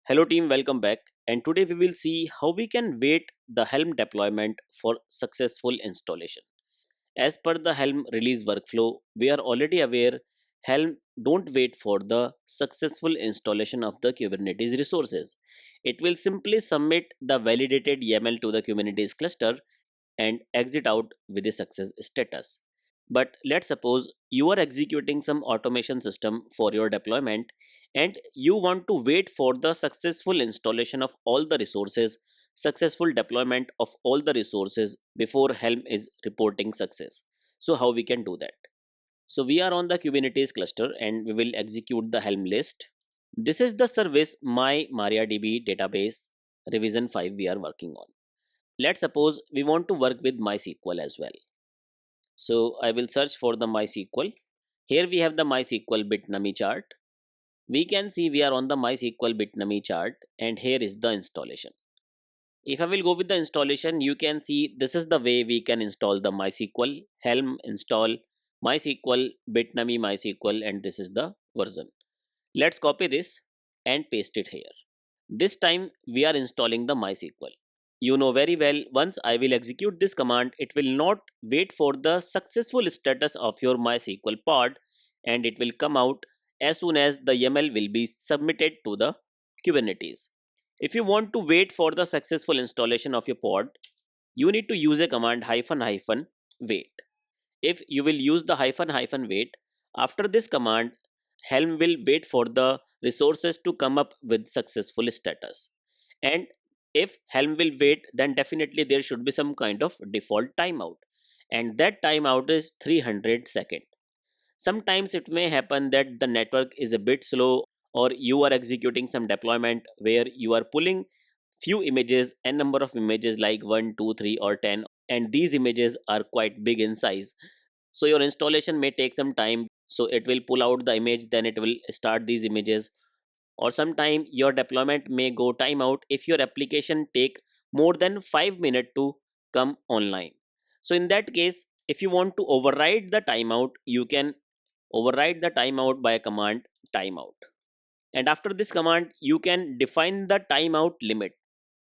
Hello team, welcome back. And today we will see how we can wait the Helm deployment for successful installation. As per the Helm release workflow, we are already aware Helm don't wait for the successful installation of the Kubernetes resources. It will simply submit the validated YAML to the Kubernetes cluster and exit out with a success status. But let's suppose you are executing some automation system for your deployment and you want to wait for the successful installation of all the resources, successful deployment of all the resources before Helm is reporting success. So how we can do that? So we are on the Kubernetes cluster and we will execute the Helm list. This is the service my MariaDB database revision 5 we are working on. Let's suppose we want to work with MySQL as well. So I will search for the MySQL. Here we have the MySQL Bitnami chart. We can see we are on the MySQL Bitnami chart and here is the installation. If I will go with the installation, you can see this is the way we can install the MySQL, Helm install, MySQL, Bitnami MySQL, and this is the version. Let's copy this and paste it here. This time we are installing the MySQL. You know very well, once I will execute this command, it will not wait for the successful status of your MySQL pod and it will come out as soon as the YAML will be submitted to the Kubernetes. If you want to wait for the successful installation of your pod, you need to use a command hyphen hyphen wait. If you will use the hyphen hyphen wait, after this command, Helm will wait for the resources to come up with successful status. And if Helm will wait, then definitely there should be some kind of default timeout. And that timeout is 300 seconds. Sometimes it may happen that the network is a bit slow or you are executing some deployment where you are pulling few images, n number of images like 1, 2, 3 or 10, and these images are quite big in size, so your installation may take some time, so it will pull out the image, then it will start these images, or sometime your deployment may go timeout if your application take more than 5 minutes to come online. So in that case, if you want to override the timeout, you can override the timeout by a command timeout. And after this command, you can define the timeout limit.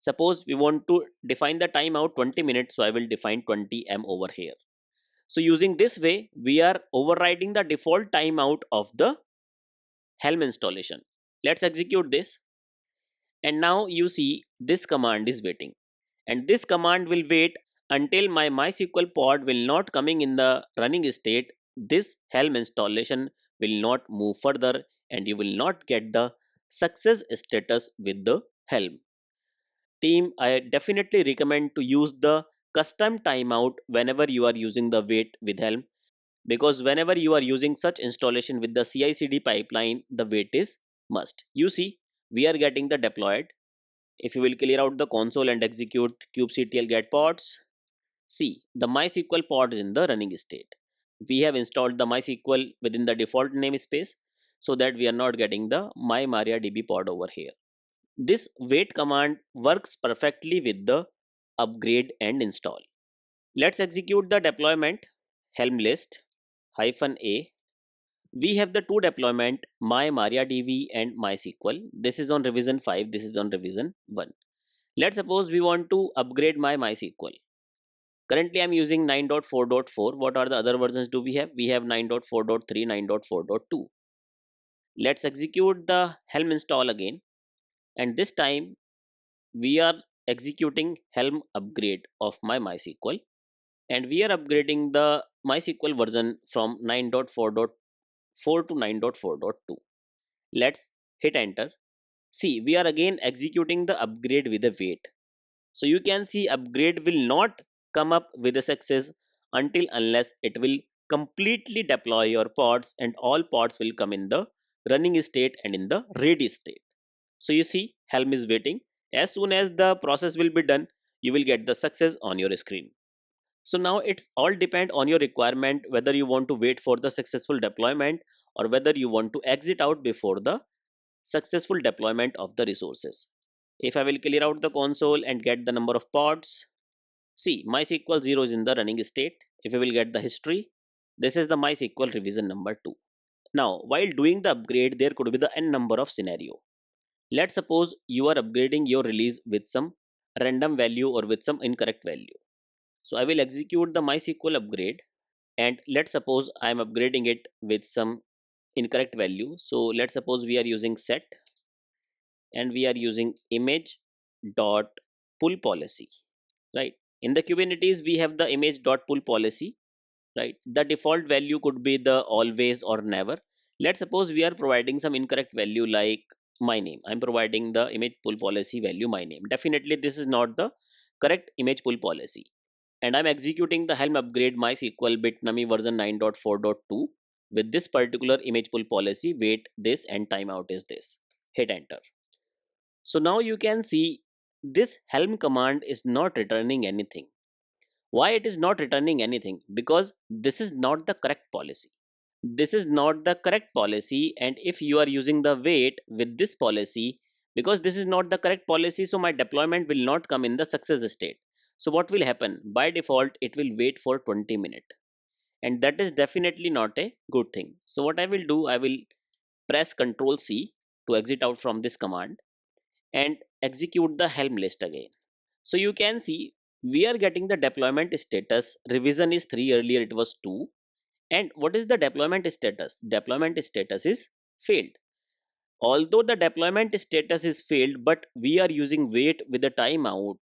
Suppose we want to define the timeout 20 minutes, so I will define 20 m over here. So using this way, we are overriding the default timeout of the Helm installation. Let's execute this. And now you see this command is waiting. And this command will wait until my MySQL pod will not coming in the running state. This Helm installation will not move further and you will not get the success status with the Helm. Team, I definitely recommend to use the custom timeout whenever you are using the wait with Helm, because whenever you are using such installation with the CI/CD pipeline, the wait is must. You see, we are getting the deployed. If you will clear out the console and execute kubectl get pods, see the MySQL pod is in the running state. We have installed the MySQL within the default namespace so that we are not getting the my MariaDB pod over here. This wait command works perfectly with the upgrade and install. Let's execute the deployment. Helm list hyphen a. We have the two deployment, my MariaDB and MySQL. This is on revision 5, this is on revision 1. Let's suppose we want to upgrade my MySQL. Currently I'm using 9.4.4. What are the other versions do we have? We have 9.4.3, 9.4.2. Let's execute the Helm install again, and this time we are executing Helm upgrade of my MySQL, and we are upgrading the MySQL version from 9.4.4 to 9.4.2. Let's hit enter. See, we are again executing the upgrade with a wait. So you can see upgrade will not come up with a success until unless it will completely deploy your pods and all pods will come in the running state and in the ready state. So you see Helm is waiting. As soon as the process will be done, you will get the success on your screen. So now it's all depend on your requirement whether you want to wait for the successful deployment or whether you want to exit out before the successful deployment of the resources. If I will clear out the console and get the number of pods, see MySQL 0 is in the running state. If I will get the history, this is the MySQL revision number 2. Now, while doing the upgrade, there could be the n number of scenario. Let's suppose you are upgrading your release with some random value or with some incorrect value. So I will execute the MySQL upgrade, and let's suppose I am upgrading it with some incorrect value. So let's suppose we are using set, and we are using image dot pull policy, right? In the Kubernetes we have the image dot pull policy, right? The default value could be the always or never. Let's suppose we are providing some incorrect value like my name. I'm providing the image pull policy value my name. Definitely this is not the correct image pull policy, and I'm executing the helm upgrade mysql bitnami version 9.4.2 with this particular image pull policy, wait this, and timeout is this. Hit enter. So now you can see this helm command is not returning anything. Why it is not returning anything? Because this is not the correct policy. This is not the correct policy, and if you are using the wait with this policy, because this is not the correct policy, so my deployment will not come in the success state. So what will happen? By default it will wait for 20 minutes, and that is definitely not a good thing. So what I will do, I will press Ctrl C to exit out from this command and execute the helm list again. So you can see we are getting the deployment status. Revision is 3, earlier it was 2. And what is the deployment status? Deployment status is failed. Although the deployment status is failed, but we are using wait with the timeout,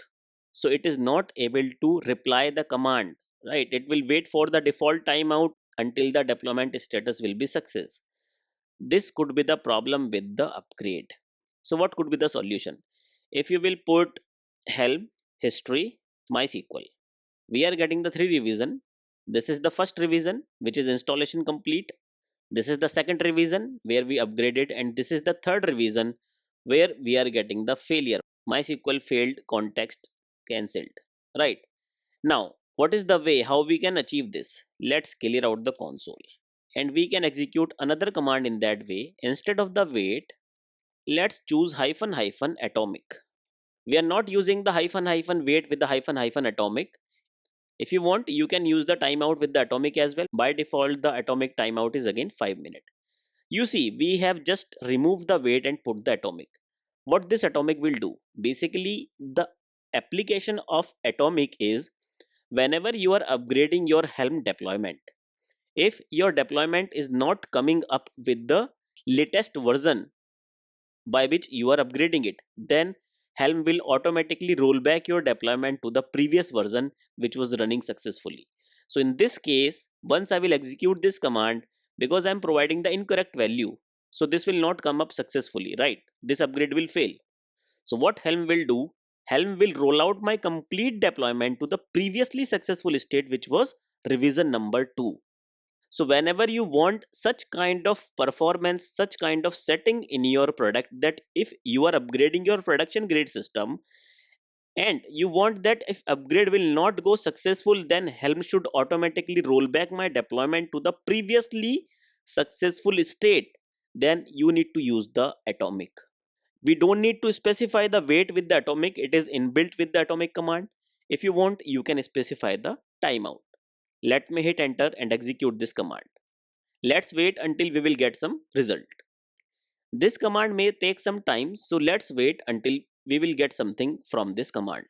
so it is not able to reply the command, right? It will wait for the default timeout until the deployment status will be success. This could be the problem with the upgrade. So what could be the solution? If you will put helm history mysql, we are getting the 3 revision. This is the first revision, which is installation complete. This is the second revision where we upgraded, and this is the third revision where we are getting the failure. MySQL failed context cancelled. Right. Now, what is the way how we can achieve this? Let's clear out the console. And we can execute another command in that way. Instead of the wait, let's choose hyphen hyphen atomic. We are not using the hyphen hyphen wait with the hyphen hyphen atomic. If you want, you can use the timeout with the atomic as well. By default, the atomic timeout is again 5 minutes. You see, we have just removed the wait and put the atomic. What this atomic will do? Basically, the application of atomic is whenever you are upgrading your Helm deployment, if your deployment is not coming up with the latest version by which you are upgrading it, then Helm will automatically roll back your deployment to the previous version which was running successfully. So in this case, once I will execute this command, because I'm providing the incorrect value, so this will not come up successfully, right? This upgrade will fail. So what Helm will do? Helm will roll out my complete deployment to the previously successful state, which was revision number 2. So whenever you want such kind of performance, such kind of setting in your product, that if you are upgrading your production grade system and you want that if upgrade will not go successful, then Helm should automatically roll back my deployment to the previously successful state, then you need to use the atomic. We don't need to specify the wait with the atomic, it is inbuilt with the atomic command. If you want, you can specify the timeout. Let me hit enter and execute this command. Let's wait until we will get some result. This command may take some time, so let's wait until we will get something from this command.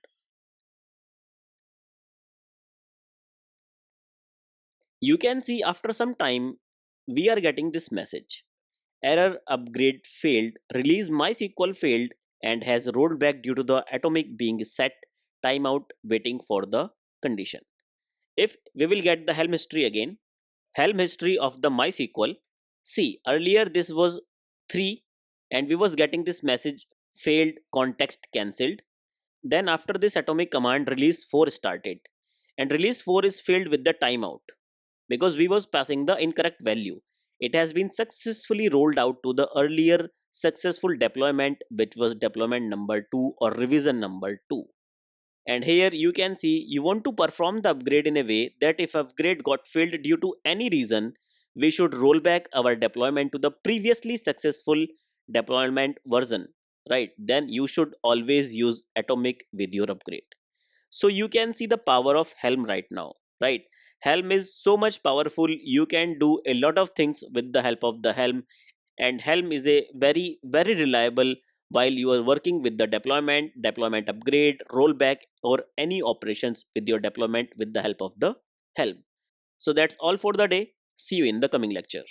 You can see after some time we are getting this message. Error upgrade failed, release MySQL failed and has rolled back due to the atomic being set, timeout waiting for the condition. If we will get the Helm history again, Helm history of the MySQL. See, earlier this was 3 and we was getting this message failed context cancelled. Then after this atomic command, release 4 started, and release 4 is filled with the timeout because we was passing the incorrect value. It has been successfully rolled out to the earlier successful deployment, which was deployment number 2 or revision number 2. And here you can see you want to perform the upgrade in a way that if upgrade got failed due to any reason, we should roll back our deployment to the previously successful deployment version, right? Then you should always use atomic with your upgrade. So you can see the power of Helm right now, right? Helm is so much powerful. You can do a lot of things with the help of the Helm, and Helm is a very, very reliable, while you are working with the deployment upgrade, rollback, or any operations with your deployment with the help of the Helm. So that's all for the day. See you in the coming lecture.